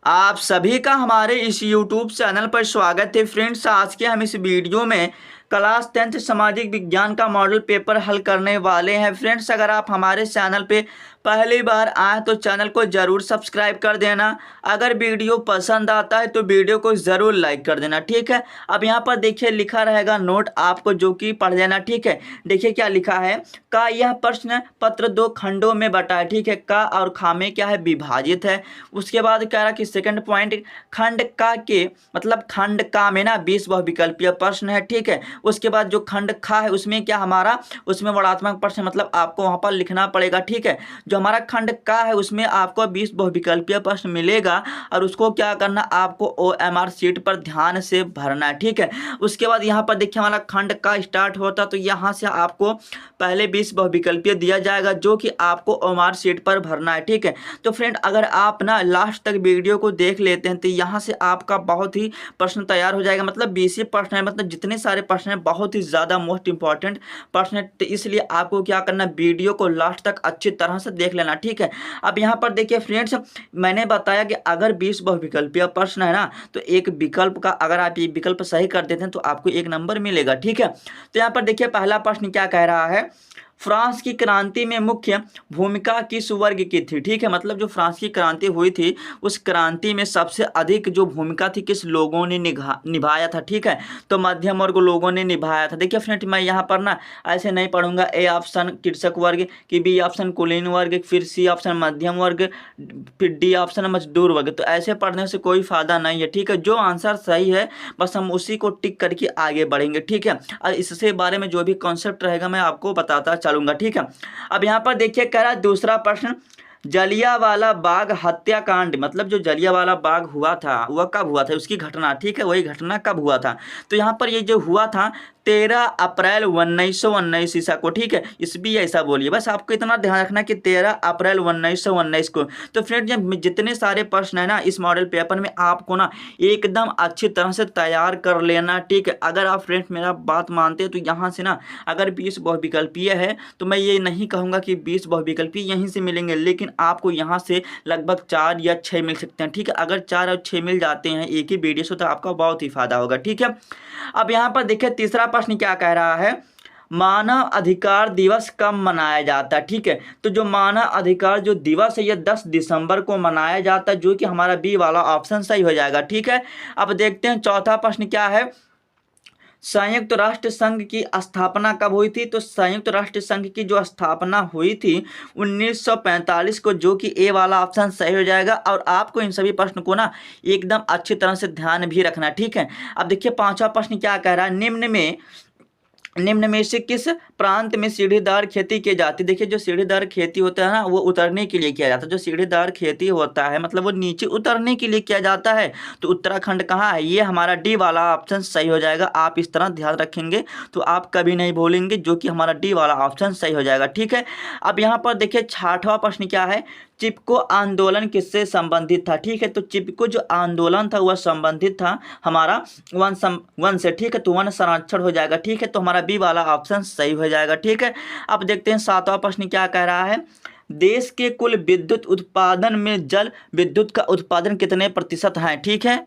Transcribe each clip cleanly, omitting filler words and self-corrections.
आप सभी का हमारे इस YouTube चैनल पर स्वागत है फ्रेंड्स। आज के हम इस वीडियो में क्लास 10th सामाजिक विज्ञान का मॉडल पेपर हल करने वाले हैं। फ्रेंड्स, अगर आप हमारे चैनल पे पहली बार आए तो चैनल को ज़रूर सब्सक्राइब कर देना। अगर वीडियो पसंद आता है तो वीडियो को ज़रूर लाइक कर देना, ठीक है। अब यहाँ पर देखिए लिखा रहेगा नोट आपको, जो कि पढ़ लेना, ठीक है। देखिए क्या लिखा है। का यह प्रश्न पत्र दो खंडों में बटा है, ठीक है। का और खा में क्या है, विभाजित है। उसके बाद कह रहा कि सेकंड पॉइंट, खंड का के मतलब खंड का में ना 20 बहुविकल्पीय प्रश्न है, ठीक है। उसके बाद जो खंड खा है उसमें क्या हमारा, उसमें वर्णात्मक प्रश्न मतलब आपको वहां पर लिखना पड़ेगा, ठीक है। जो हमारा खंड का है उसमें आपको 20 बहुविकल्पीय प्रश्न मिलेगा और उसको क्या करना, आपको OMR शीट पर ध्यान से भरना है, ठीक है। उसके बाद यहाँ पर देखिए हमारा खंड का स्टार्ट होता तो यहाँ से आपको पहले 20 बहुविकल्पीय दिया जाएगा जो कि आपको OMR शीट पर भरना है, ठीक है। तो फ्रेंड, अगर आप ना लास्ट तक वीडियो को देख लेते हैं तो यहाँ से आपका बहुत ही प्रश्न तैयार हो जाएगा। मतलब 20 प्रश्न है, मतलब जितने सारे प्रश्न हैं बहुत ही ज़्यादा मोस्ट इंपॉर्टेंट प्रश्न है। तो इसलिए आपको क्या करना, वीडियो को लास्ट तक अच्छी तरह से देख लेना, ठीक है। अब यहाँ पर देखिए फ्रेंड्स, मैंने बताया कि अगर 20 बहुविकल्पीय प्रश्न है ना तो एक विकल्प का अगर आप ये विकल्प सही कर देते हैं तो आपको 1 नंबर मिलेगा, ठीक है। तो यहाँ पर देखिए पहला प्रश्न क्या कह रहा है, फ्रांस की क्रांति में मुख्य भूमिका किस वर्ग की थी, ठीक है। मतलब जो फ्रांस की क्रांति हुई थी उस क्रांति में सबसे अधिक जो भूमिका थी किस लोगों ने निभाया था, ठीक है। तो मध्यम वर्ग लोगों ने निभाया था। देखिए फ्रेंड, मैं यहाँ पर ना ऐसे नहीं पढ़ूंगा। ए ऑप्शन कृषक वर्ग की, बी ऑप्शन कुलीन वर्ग, फिर सी ऑप्शन मध्यम वर्ग, फिर डी ऑप्शन मजदूर वर्ग। तो ऐसे पढ़ने से कोई फायदा नहीं है, ठीक है। जो आंसर सही है बस हम उसी को टिक करके आगे बढ़ेंगे, ठीक है। और इससे बारे में जो भी कॉन्सेप्ट रहेगा मैं आपको बताता चलूंगा, ठीक है। अब यहाँ पर देखिए कह रहा है दूसरा प्रश्न, जलियांवाला बाग हत्याकांड मतलब जो जलियांवाला बाग हुआ था वह कब हुआ था, उसकी घटना, ठीक है। वही घटना कब हुआ था। तो यहाँ पर ये जो हुआ था 13 अप्रैल 1919 ईसा को, ठीक है। इस भी ऐसा बोलिए, बस आपको इतना ध्यान रखना कि 13 अप्रैल 1919 को। तो फ्रेंड, जब जितने सारे प्रश्न है ना इस मॉडल पेपर में आपको ना एकदम अच्छी तरह से तैयार कर लेना, ठीक है। अगर आप फ्रेंड्स मेरा बात मानते हैं तो यहाँ से ना अगर 20 बहुविकल्पीय है तो मैं ये नहीं कहूँगा कि 20 बहुविकल्पीय यहीं से मिलेंगे, लेकिन आपको यहाँ से लगभग 4 या 6 मिल सकते हैं, ठीक है। अगर 4 और 6 मिल जाते हैं एक ही वीडियो से तो आपका बहुत ही फायदा होगा, ठीक है। अब यहाँ पर देखिए तीसरा प्रश्न क्या कह रहा है, मानव अधिकार दिवस कब मनाया जाता है, ठीक है। तो जो मानव अधिकार जो दिवस है ये 10 दिसंबर को मनाया जाता है, जो कि हमारा बी वाला ऑप्शन सही हो जाएगा, ठीक है। अब देखते हैं चौथा प्रश्न क्या है, संयुक्त राष्ट्र संघ की स्थापना कब हुई थी। तो संयुक्त राष्ट्र संघ की जो स्थापना हुई थी 1945 को, जो कि ए वाला ऑप्शन सही हो जाएगा। और आपको इन सभी प्रश्न को ना एकदम अच्छी तरह से ध्यान भी रखना, ठीक है। अब देखिए पांचवा प्रश्न क्या कह रहा है, निम्न में से किस प्रांत में सीढ़ीदार खेती की जाती है। देखिए जो सीढ़ीदार खेती होता है ना वो उतरने के लिए किया जाता है। जो सीढ़ीदार खेती होता है मतलब वो नीचे उतरने के लिए किया जाता है। तो उत्तराखंड कहाँ है, ये हमारा डी वाला ऑप्शन सही हो जाएगा। आप इस तरह ध्यान रखेंगे तो आप कभी नहीं भूलेंगे, जो कि हमारा डी वाला ऑप्शन सही हो जाएगा, ठीक है। अब यहाँ पर देखिए छठवां प्रश्न क्या है, चिपको आंदोलन किससे संबंधित था, ठीक है। तो चिपको जो आंदोलन था वह संबंधित था हमारा वन से, ठीक है। तो वन संरक्षण हो जाएगा, ठीक है। तो हमारा बी वाला ऑप्शन सही हो जाएगा, ठीक है। अब देखते हैं सातवां प्रश्न क्या कह रहा है, देश के कुल विद्युत उत्पादन में जल विद्युत का उत्पादन कितने प्रतिशत है, ठीक है।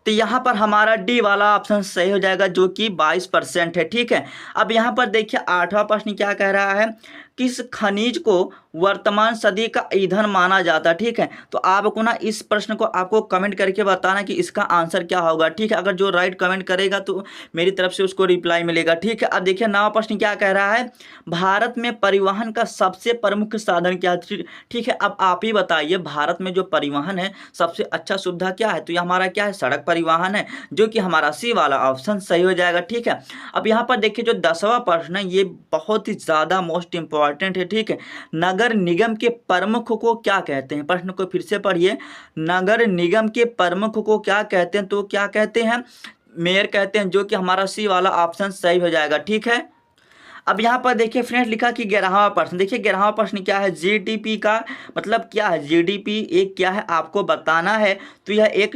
तो यहाँ पर हमारा डी वाला ऑप्शन सही हो जाएगा, जो कि 22% है, ठीक है। अब यहाँ पर देखिए आठवां प्रश्न क्या कह रहा है, किस खनिज को वर्तमान सदी का ईंधन माना जाता है, ठीक है। तो आपको ना इस प्रश्न को आपको कमेंट करके बताना कि इसका आंसर क्या होगा, ठीक है। अगर जो राइट कमेंट करेगा तो मेरी तरफ से उसको रिप्लाई मिलेगा, ठीक है। अब देखिए नवा प्रश्न क्या कह रहा है, भारत में परिवहन का सबसे प्रमुख साधन क्या है, ठीक है। अब आप ही बताइए भारत में जो परिवहन है सबसे अच्छा सुविधा क्या है। तो ये हमारा क्या है, सड़क परिवहन है, जो कि हमारा सी वाला ऑप्शन सही हो जाएगा, ठीक है। अब यहाँ पर देखिए जो 10वां प्रश्न है ये बहुत ही ज़्यादा मोस्ट इंपॉर्टेंट है, ठीक है। नगर निगम के प्रमुख को क्या कहते हैं, प्रश्न को फिर से पढ़िए, नगर निगम के प्रमुख को क्या कहते हैं। तो क्या कहते हैं, मेयर कहते हैं, जो कि हमारा सी वाला ऑप्शन सही हो जाएगा, ठीक है। अब यहाँ पर देखिए फ्रेंड्स लिखा कि 11वां प्रश्न, देखिए 11वां प्रश्न क्या है, जीडीपी का मतलब क्या है, जीडीपी एक क्या है आपको बताना है। तो यह एक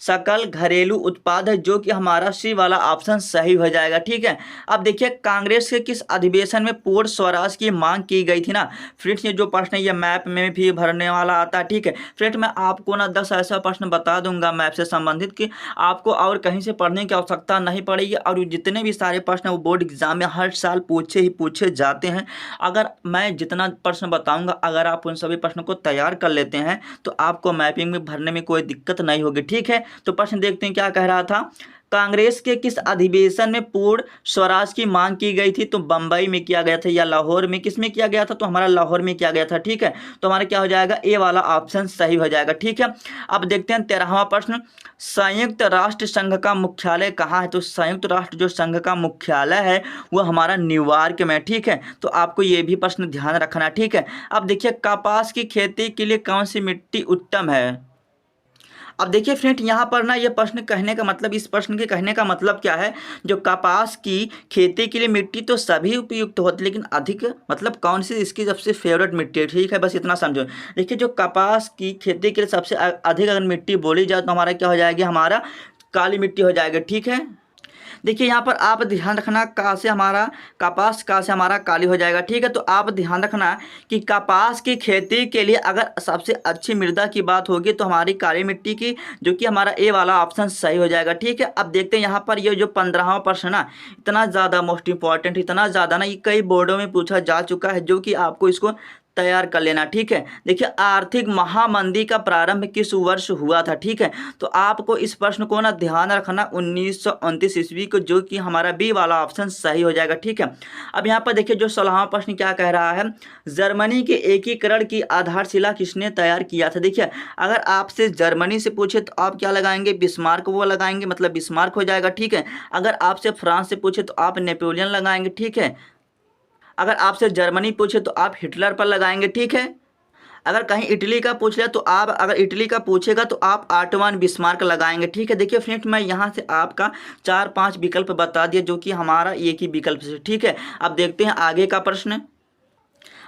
सकल घरेलू उत्पाद है, जो कि हमारा सी वाला ऑप्शन सही हो जाएगा। ठीक है। अब देखिए कांग्रेस के किस अधिवेशन में पूर्ण स्वराज की मांग की गई थी ना। फ्रेंड्स ये जो प्रश्न है ये मैप में भी भरने वाला आता है। ठीक है फ्रेंड्स, मैं आपको ना 10 ऐसा प्रश्न बता दूंगा मैप से संबंधित कि आपको और कहीं से पढ़ने की आवश्यकता नहीं पड़ेगी, और जितने भी सारे प्रश्न वो बोर्ड एग्जाम में हर साल पूछे जाते हैं। अगर मैं जितना प्रश्न बताऊंगा, अगर आप उन सभी प्रश्नों को तैयार कर लेते हैं तो आपको मैपिंग में भरने में कोई दिक्कत नहीं होगी। ठीक है, तो प्रश्न देखते हैं क्या कह रहा था। कांग्रेस के किस अधिवेशन में पूर्ण स्वराज की मांग की गई थी। तो बंबई में किया गया था या लाहौर में, किस में किया गया था, तो हमारा लाहौर में किया गया था। ठीक है, तो हमारा क्या हो जाएगा, ए वाला ऑप्शन सही हो जाएगा। ठीक है, अब देखते हैं 13वां प्रश्न, संयुक्त राष्ट्र संघ का मुख्यालय कहाँ है। तो संयुक्त राष्ट्र जो संघ का मुख्यालय है वो हमारा न्यूयॉर्क में। ठीक है, तो आपको ये भी प्रश्न ध्यान रखना। ठीक है, अब देखिए कपास की खेती के लिए कौन सी मिट्टी उत्तम है। अब देखिए फ्रेंड यहाँ पर ना ये प्रश्न कहने का मतलब, इस प्रश्न के कहने का मतलब क्या है, जो कपास की खेती के लिए मिट्टी तो सभी उपयुक्त होती है, लेकिन अधिक मतलब कौन सी इसकी सबसे फेवरेट मिट्टी है। ठीक है, बस इतना समझो। देखिए जो कपास की खेती के लिए सबसे अधिक अगर मिट्टी बोली जाए तो हमारा क्या हो जाएगी, हमारा काली मिट्टी हो जाएगा। ठीक है, देखिए यहाँ पर आप ध्यान रखना, का से हमारा कपास, का से हमारा काली हो जाएगा। ठीक है, तो आप ध्यान रखना कि कपास की खेती के लिए अगर सबसे अच्छी मृदा की बात होगी तो हमारी काली मिट्टी की, जो कि हमारा ए वाला ऑप्शन सही हो जाएगा। ठीक है, अब देखते हैं यहाँ पर ये जो 15वां प्रश्न ना, इतना ज़्यादा मोस्ट इंपॉर्टेंट, इतना ज़्यादा ना, ये कई बोर्डों में पूछा जा चुका है, जो कि आपको इसको तैयार कर लेना। ठीक है, देखिए आर्थिक महामंदी का प्रारंभ किस वर्ष हुआ था। ठीक है, तो आपको इस प्रश्न को ना ध्यान रखना 1929 ईस्वी को, जो कि हमारा बी वाला ऑप्शन सही हो जाएगा। ठीक है, अब यहाँ पर देखिए जो 16वां प्रश्न क्या कह रहा है, जर्मनी के एकीकरण की आधारशिला किसने तैयार किया था। देखिए अगर आपसे जर्मनी से पूछे तो आप क्या लगाएंगे, बिस्मार्क वो लगाएंगे, मतलब बिस्मार्क हो जाएगा। ठीक है, अगर आपसे फ्रांस से पूछे तो आप नेपोलियन लगाएंगे। ठीक है, अगर आपसे जर्मनी पूछे तो आप हिटलर पर लगाएंगे। ठीक है, अगर कहीं इटली का पूछ लिया तो आप, अगर इटली का पूछेगा तो आप आटवान बिस्मार्क लगाएंगे। ठीक है, देखिए फ्रेंड्स मैं यहाँ से आपका 4-5 विकल्प बता दिया, जो कि हमारा एक ही विकल्प से। ठीक है, अब देखते हैं आगे का प्रश्न।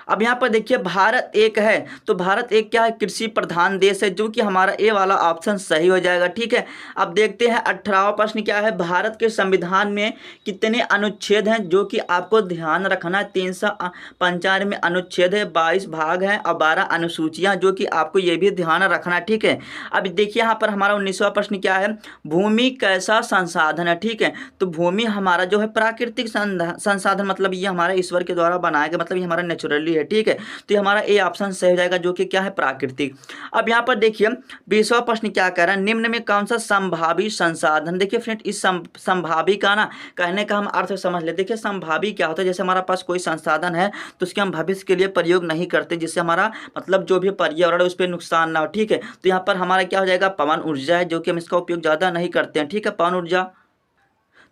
अब यहाँ पर देखिए भारत एक है, तो भारत एक क्या है, कृषि प्रधान देश है, जो कि हमारा ए वाला ऑप्शन सही हो जाएगा। ठीक है, अब देखते हैं 18वां प्रश्न क्या है, भारत के संविधान में कितने अनुच्छेद हैं, जो कि आपको ध्यान रखना, 395 अनुच्छेद है, 22 भाग हैं और 12 अनुसूचियां, जो कि आपको ये भी ध्यान रखना। ठीक है, अब देखिए यहाँ पर हमारा 19वां प्रश्न क्या है, भूमि कैसा संसाधन है। ठीक है, तो भूमि हमारा जो है प्राकृतिक संसाधन, मतलब ये हमारा ईश्वर के द्वारा बनाया गया, मतलब ये हमारा नेचुरली है। ठीक है, तो ये हमारा ए ऑप्शन सही हो जाएगा, जो कि क्या है, प्राकृतिक। अब यहाँ पर देखिए 20वां प्रश्न क्या कह रहा है, निम्न में कौन सा संभावी संसाधन। देखिए फ्रेंड इस संभावी का ना कहने का हम अर्थ समझ ले। देखिए संभावी क्या होता है, जैसे हमारा पास कोई संसाधन है तो उसके हम भविष्य के लिए प्रयोग नहीं करते, जिससे हमारा मतलब जो भी पर्यावरण उस पर नुकसान ना हो। ठीक है, तो यहाँ पर हमारा क्या हो जाएगा, पवन ऊर्जा है, जो कि हम इसका उपयोग ज़्यादा नहीं करते हैं। ठीक है, पवन ऊर्जा,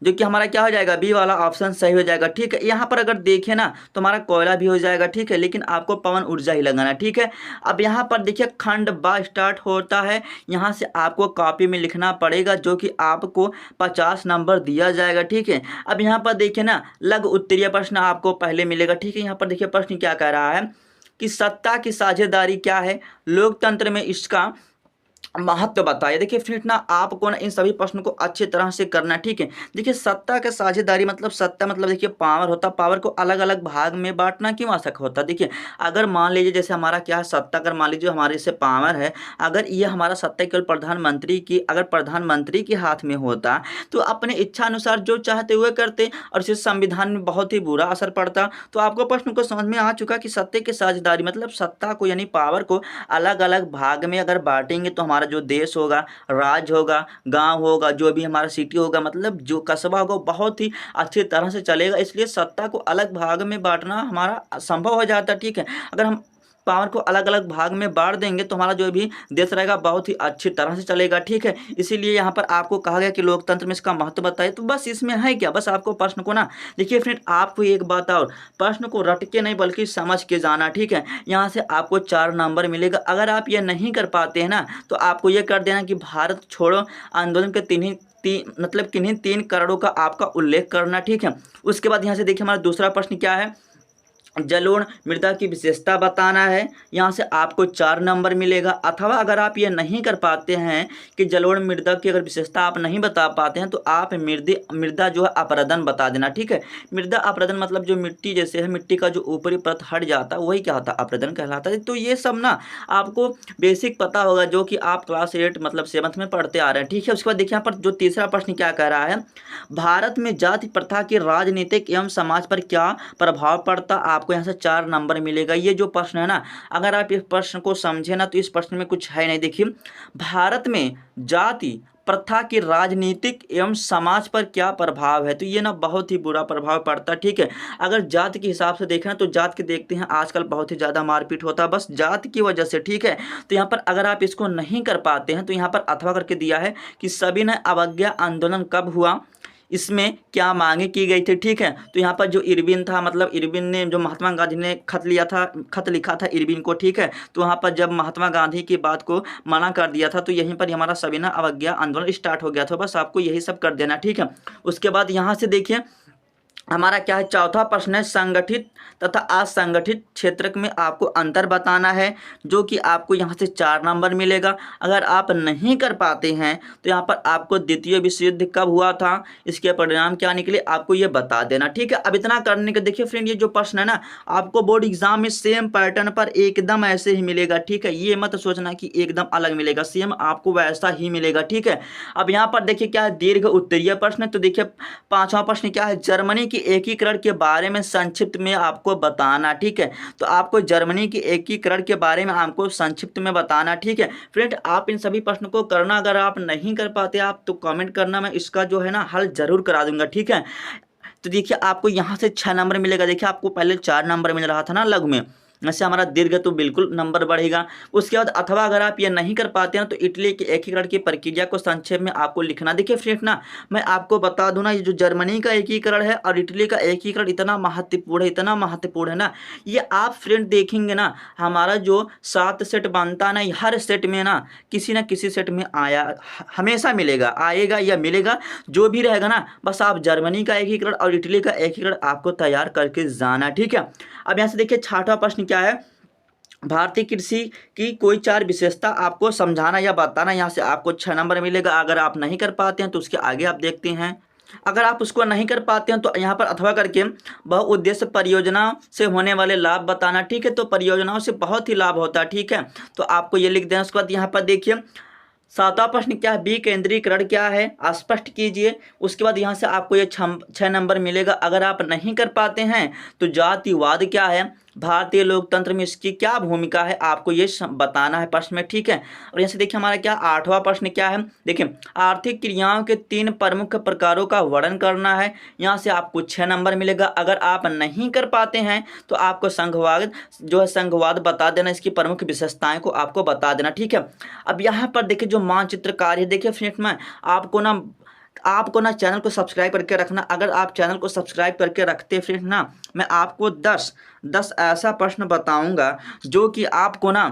जो कि हमारा क्या हो जाएगा, बी वाला ऑप्शन सही हो जाएगा। ठीक है, यहाँ पर अगर देखें ना तो हमारा कोयला भी हो जाएगा। ठीक है, लेकिन आपको पवन ऊर्जा ही लगाना। ठीक है, अब यहाँ पर देखिए खंड बा स्टार्ट होता है, यहाँ से आपको कॉपी में लिखना पड़ेगा, जो कि आपको 50 नंबर दिया जाएगा। ठीक है, अब यहाँ पर देखिए ना लघु उत्तरीय प्रश्न आपको पहले मिलेगा। ठीक है, यहाँ पर देखिए प्रश्न क्या कह रहा है कि सत्ता की साझेदारी क्या है, लोकतंत्र में इसका महत्व बताइए। देखिए फ्रेंड ना आपको ना इन सभी प्रश्नों को अच्छी तरह से करना है। ठीक है, देखिए सत्ता का साझेदारी मतलब, सत्ता मतलब देखिए पावर होता, पावर को अलग अलग भाग में बांटना क्यों आवश्यक होता। देखिए अगर मान लीजिए जैसे हमारा क्या है सत्ता, अगर मान लीजिए हमारे से पावर है, अगर ये हमारा सत्ता केवल प्रधानमंत्री की, अगर प्रधानमंत्री के हाथ में होता तो अपने इच्छा अनुसार जो चाहते हुए करते, और इससे संविधान में बहुत ही बुरा असर पड़ता। तो आपको प्रश्न को समझ में आ चुका कि सत्ता की साझेदारी मतलब सत्ता को यानी पावर को अलग अलग भाग में अगर बांटेंगे तो हमारा जो देश होगा, राज्य होगा, गांव होगा, जो भी हमारा सिटी होगा, मतलब जो कस्बा होगा, बहुत ही अच्छी तरह से चलेगा। इसलिए सत्ता को अलग भाग में बांटना हमारा संभव हो जाता है। ठीक है, अगर हम पावर को अलग अलग भाग में बांट देंगे तो हमारा जो भी देश रहेगा बहुत ही अच्छी तरह से चलेगा, ठीक है। इसीलिए यहाँ पर आपको कहा गया कि लोकतंत्र में इसका महत्व बताइए। तो बस इसमें है क्या, बस आपको प्रश्न को ना देखिए फ्रेंड, आपको एक बात और, प्रश्न को रट के नहीं बल्कि समझ के जाना, ठीक है। यहाँ से आपको 4 नंबर मिलेगा। अगर आप ये नहीं कर पाते हैं ना तो आपको ये कर देना कि भारत छोड़ो आंदोलन के मतलब किन्हीं 3 करोड़ों का आपका उल्लेख करना, ठीक है। उसके बाद यहाँ से देखिए हमारा दूसरा प्रश्न क्या है, जलोढ़ मृदा की विशेषता बताना है। यहाँ से आपको 4 नंबर मिलेगा। अथवा अगर आप ये नहीं कर पाते हैं कि जलोढ़ मृदा की अगर विशेषता आप नहीं बता पाते हैं तो आप मृदा जो है अपरदन बता देना, ठीक है। मृदा अपरदन मतलब जो मिट्टी जैसे है, मिट्टी का जो ऊपरी परत हट जाता है वही क्या होता है, अपरदन कहलाता है। तो ये सब ना आपको बेसिक पता होगा जो कि आप क्लास 8 मतलब 7th में पढ़ते आ रहे हैं, ठीक है। उसके बाद देखिए यहाँ पर जो तीसरा प्रश्न क्या कह रहा है, भारत में जाति प्रथा की राजनीतिक एवं समाज पर क्या प्रभाव पड़ता। आपको यहाँ से 4 नंबर मिलेगा। ये जो प्रश्न है ना, अगर आप इस प्रश्न को समझे ना तो इस प्रश्न में कुछ है नहीं। देखिए, भारत में जाति प्रथा की राजनीतिक एवं समाज पर क्या प्रभाव है, तो ये ना बहुत ही बुरा प्रभाव पड़ता है, ठीक है। अगर जाति के हिसाब से देखें ना तो जात के देखते हैं आजकल बहुत ही ज़्यादा मारपीट होता है बस जात की वजह से, ठीक है। तो यहाँ पर अगर आप इसको नहीं कर पाते हैं तो यहाँ पर अथवा करके दिया है कि सविनय अवज्ञा आंदोलन कब हुआ, इसमें क्या मांगे की गई थी, ठीक है। तो यहाँ पर जो इरविन था, मतलब इरविन ने जो महात्मा गांधी ने खत लिखा था इरविन को, ठीक है। तो वहाँ पर जब महात्मा गांधी की बात को मना कर दिया था तो यहीं पर हमारा सविनय अवज्ञा आंदोलन स्टार्ट हो गया था। बस आपको यही सब कर देना, ठीक है। उसके बाद यहाँ से देखिए हमारा क्या है, चौथा प्रश्न है, संगठित तथा असंगठित क्षेत्र में आपको अंतर बताना है, जो कि आपको यहाँ से 4 नंबर मिलेगा। अगर आप नहीं कर पाते हैं तो यहाँ पर आपको द्वितीय विश्व युद्ध कब हुआ था, इसके परिणाम क्या निकले, आपको ये बता देना, ठीक है। अब इतना करने के देखिए फ्रेंड, ये जो प्रश्न है ना आपको बोर्ड एग्जाम में सेम पैटर्न पर एकदम ऐसे ही मिलेगा, ठीक है। ये मत सोचना कि एकदम अलग मिलेगा, सेम आपको वैसा ही मिलेगा, ठीक है। अब यहाँ पर देखिए क्या है, दीर्घ उत्तरीय प्रश्न। तो देखिए 5वां प्रश्न क्या है, जर्मनी एकीकरण के बारे में संक्षिप्त में आपको बताना, ठीक है। तो आपको जर्मनी की एकीकरण के बारे में आपको संक्षिप्त में बताना, ठीक है। फ्रेंड आप इन सभी प्रश्नों को करना, अगर आप नहीं कर पाते आप तो कमेंट करना, मैं इसका जो है ना हल जरूर करा दूंगा, ठीक है। तो देखिए आपको यहाँ से 6 नंबर मिलेगा। देखिए आपको पहले 4 नंबर मिल रहा था ना लघु में, ऐसे हमारा दीर्घ तो बिल्कुल नंबर बढ़ेगा। उसके बाद अथवा अगर आप ये नहीं कर पाते हैं तो इटली के एकीकरण की प्रक्रिया को संक्षेप में आपको लिखना। देखिए फ्रेंड ना मैं आपको बता दूं ना, ये जो जर्मनी का एकीकरण है और इटली का एकीकरण इतना महत्वपूर्ण है, इतना महत्वपूर्ण है ना, ये आप फ्रेंड देखेंगे ना हमारा जो 7 सेट बनता ना, हर सेट में ना किसी सेट में आया हमेशा मिलेगा, आएगा या मिलेगा, जो भी रहेगा ना, बस आप जर्मनी का एकीकरण और इटली का एकीकरण आपको तैयार करके जाना, ठीक है। अब यहाँ से देखिए 6वां प्रश्न क्या है, भारतीय कृषि की कोई 4 विशेषता आपको समझाना या बताना। यहाँ से आपको 6 नंबर मिलेगा। अगर आप नहीं कर पाते हैं तो उसके आगे आप देखते हैं। अगर आप उसको नहीं कर पाते हैं तो यहाँ पर अथवा करके बहुउद्देश्य परियोजना से होने वाले लाभ बताना, ठीक है। तो परियोजनाओं से बहुत ही लाभ होता है, ठीक है। तो आपको ये लिख देना। उसके बाद यहाँ पर देखिए 7वां प्रश्न क्या है, विकेंद्रीकरण क्या है, स्पष्ट कीजिए। उसके बाद यहाँ से आपको ये 6 नंबर मिलेगा। अगर आप नहीं कर पाते हैं तो जातिवाद क्या है, भारतीय लोकतंत्र में इसकी क्या भूमिका है, आपको ये बताना है प्रश्न में, ठीक है। और यहाँ से देखिए हमारा क्या 8वां प्रश्न क्या है, देखिए आर्थिक क्रियाओं के 3 प्रमुख प्रकारों का वर्णन करना है। यहाँ से आपको 6 नंबर मिलेगा। अगर आप नहीं कर पाते हैं तो आपको संघवाद बता देना, इसकी प्रमुख विशेषताएं को आपको बता देना, ठीक है। अब यहाँ पर देखिए जो मानचित्र कार्य है, देखिए फ्रेंड्स में आपको ना चैनल को सब्सक्राइब करके रखना। अगर आप चैनल को सब्सक्राइब करके रखते फ्रेंड ना, मैं आपको 10 ऐसा प्रश्न बताऊंगा जो कि आपको ना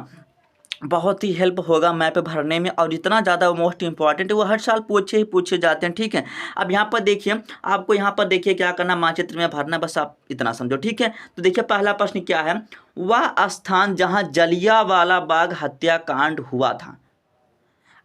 बहुत ही हेल्प होगा मैप भरने में, और इतना ज़्यादा मोस्ट इंपॉर्टेंट है, वो हर साल पूछे जाते हैं, ठीक है। अब यहाँ पर देखिए आपको यहाँ पर देखिए क्या करना, मानचित्र में भरना, बस आप इतना समझो, ठीक है। तो देखिए पहला प्रश्न क्या है, वह स्थान जहाँ जलियांवाला बाग हत्याकांड हुआ था।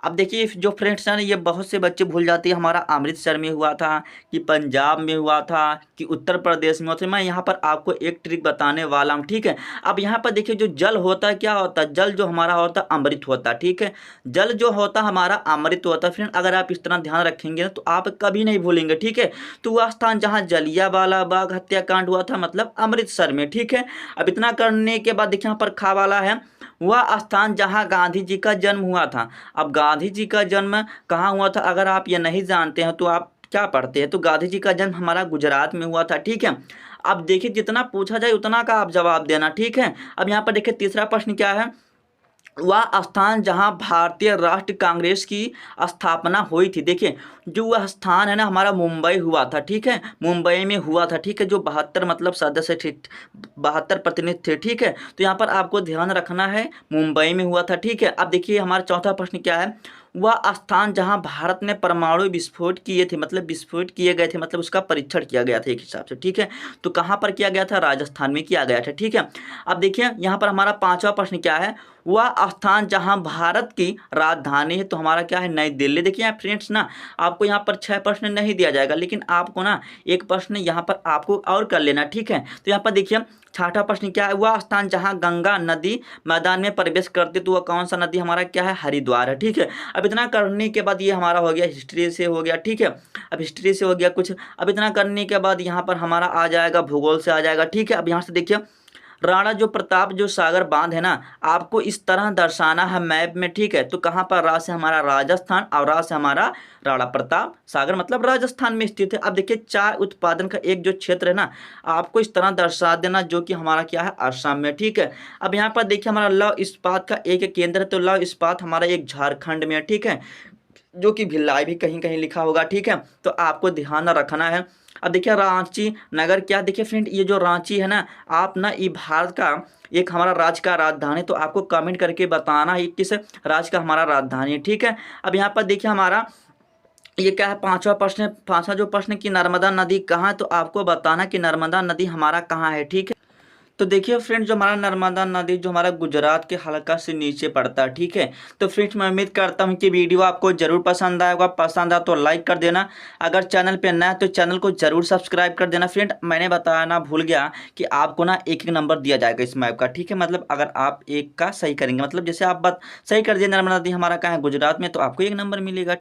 अब देखिए जो फ्रेंड्स हैं ये बहुत से बच्चे भूल जाते हैं, हमारा अमृतसर में हुआ था कि पंजाब में हुआ था कि उत्तर प्रदेश में हुआ था। मैं यहाँ पर आपको एक ट्रिक बताने वाला हूँ, ठीक है। अब यहाँ पर देखिए जो जल होता है क्या होता है, जल जो हमारा होता है अमृत होता है, ठीक है। जल जो होता है हमारा अमृत होता है फ्रेंड। अगर आप इस तरह ध्यान रखेंगे ना तो आप कभी नहीं भूलेंगे, ठीक है। तो वह स्थान जहाँ जलियांवाला बाग हत्याकांड हुआ था मतलब अमृतसर में, ठीक है। अब इतना करने के बाद देखिए यहाँ पर खा वाला है, वह स्थान जहां गांधी जी का जन्म हुआ था। अब गांधी जी का जन्म कहाँ हुआ था, अगर आप ये नहीं जानते हैं तो आप क्या पढ़ते हैं, तो गांधी जी का जन्म हमारा गुजरात में हुआ था, ठीक है। अब देखिए जितना पूछा जाए उतना का आप जवाब देना, ठीक है। अब यहाँ पर देखिए तीसरा प्रश्न क्या है, वह स्थान जहां भारतीय राष्ट्रीय कांग्रेस की स्थापना हुई थी। देखिए जो वह स्थान है ना हमारा मुंबई हुआ था, ठीक है, मुंबई में हुआ था, ठीक है, जो 72 मतलब सदस्य थे, 72 प्रतिनिधि थे, ठीक है। तो यहाँ पर आपको ध्यान रखना है मुंबई में हुआ था, ठीक है। अब देखिए हमारा चौथा प्रश्न क्या है, वह स्थान जहां भारत ने परमाणु विस्फोट किए थे, मतलब विस्फोट किए गए थे, मतलब उसका परीक्षण किया गया था एक हिसाब से, ठीक है। तो कहाँ पर किया गया था, राजस्थान में किया गया था, ठीक है। अब देखिए यहाँ पर हमारा पांचवा प्रश्न क्या है, वह स्थान जहां भारत की राजधानी है, तो हमारा क्या है, नई दिल्ली। देखिए यहाँ फ्रेंड्स ना आपको यहाँ पर 6 प्रश्न नहीं दिया जाएगा, लेकिन आपको ना एक प्रश्न यहाँ पर आपको और कर लेना, ठीक है। तो यहाँ पर देखिए छठा प्रश्न क्या है, वह स्थान जहां गंगा नदी मैदान में प्रवेश करती, तो वह कौन सा नदी हमारा क्या है, हरिद्वार है, ठीक है। अब इतना करने के बाद ये हमारा हो गया हिस्ट्री से हो गया, ठीक है। अब हिस्ट्री से हो गया कुछ, अब इतना करने के बाद यहाँ पर हमारा आ जाएगा भूगोल से आ जाएगा, ठीक है। अब यहाँ से देखिए राणा जो प्रताप जो सागर बांध है ना, आपको इस तरह दर्शाना है मैप में, ठीक है। तो कहाँ पर, रा से हमारा राजस्थान और रा से हमारा राणा प्रताप सागर मतलब राजस्थान में स्थित है। अब देखिए चाय उत्पादन का एक जो क्षेत्र है ना, आपको इस तरह दर्शा देना जो कि हमारा क्या है, असम में, ठीक है। अब यहाँ पर देखिए हमारा लौह इस्पात का एक केंद्र है, तो लौह इस्पात हमारा एक झारखंड में है, ठीक है, जो कि भिलाई भी कहीं कहीं लिखा होगा, ठीक है। तो आपको ध्यान रखना है। अब देखिए रांची नगर क्या, देखिए फ्रेंड ये जो रांची है ना, आप ना ये भारत का एक हमारा राज्य का राजधानी, तो आपको कमेंट करके बताना है किस राज्य का हमारा राजधानी है, ठीक है। अब यहाँ पर देखिए हमारा ये क्या है, पांचवा प्रश्न, पांचवा जो प्रश्न की नर्मदा नदी कहाँ है, तो आपको बताना कि नर्मदा नदी हमारा कहाँ है, ठीक है। तो देखिए फ्रेंड्स जो हमारा नर्मदा नदी जो हमारा गुजरात के हल्का से नीचे पड़ता है, ठीक है। तो फ्रेंड्स मैं उम्मीद करता हूँ कि वीडियो आपको जरूर पसंद आएगा, पसंद आया तो लाइक कर देना, अगर चैनल पे नया है तो चैनल को जरूर सब्सक्राइब कर देना। फ्रेंड मैंने बताया ना, भूल गया कि आपको ना एक एक नंबर दिया जाएगा इस मैप का, ठीक है। मतलब अगर आप एक का सही करेंगे, मतलब जैसे आप बात सही कर दिए नर्मदा नदी हमारा कहाँ है, गुजरात में, तो आपको 1 नंबर मिलेगा।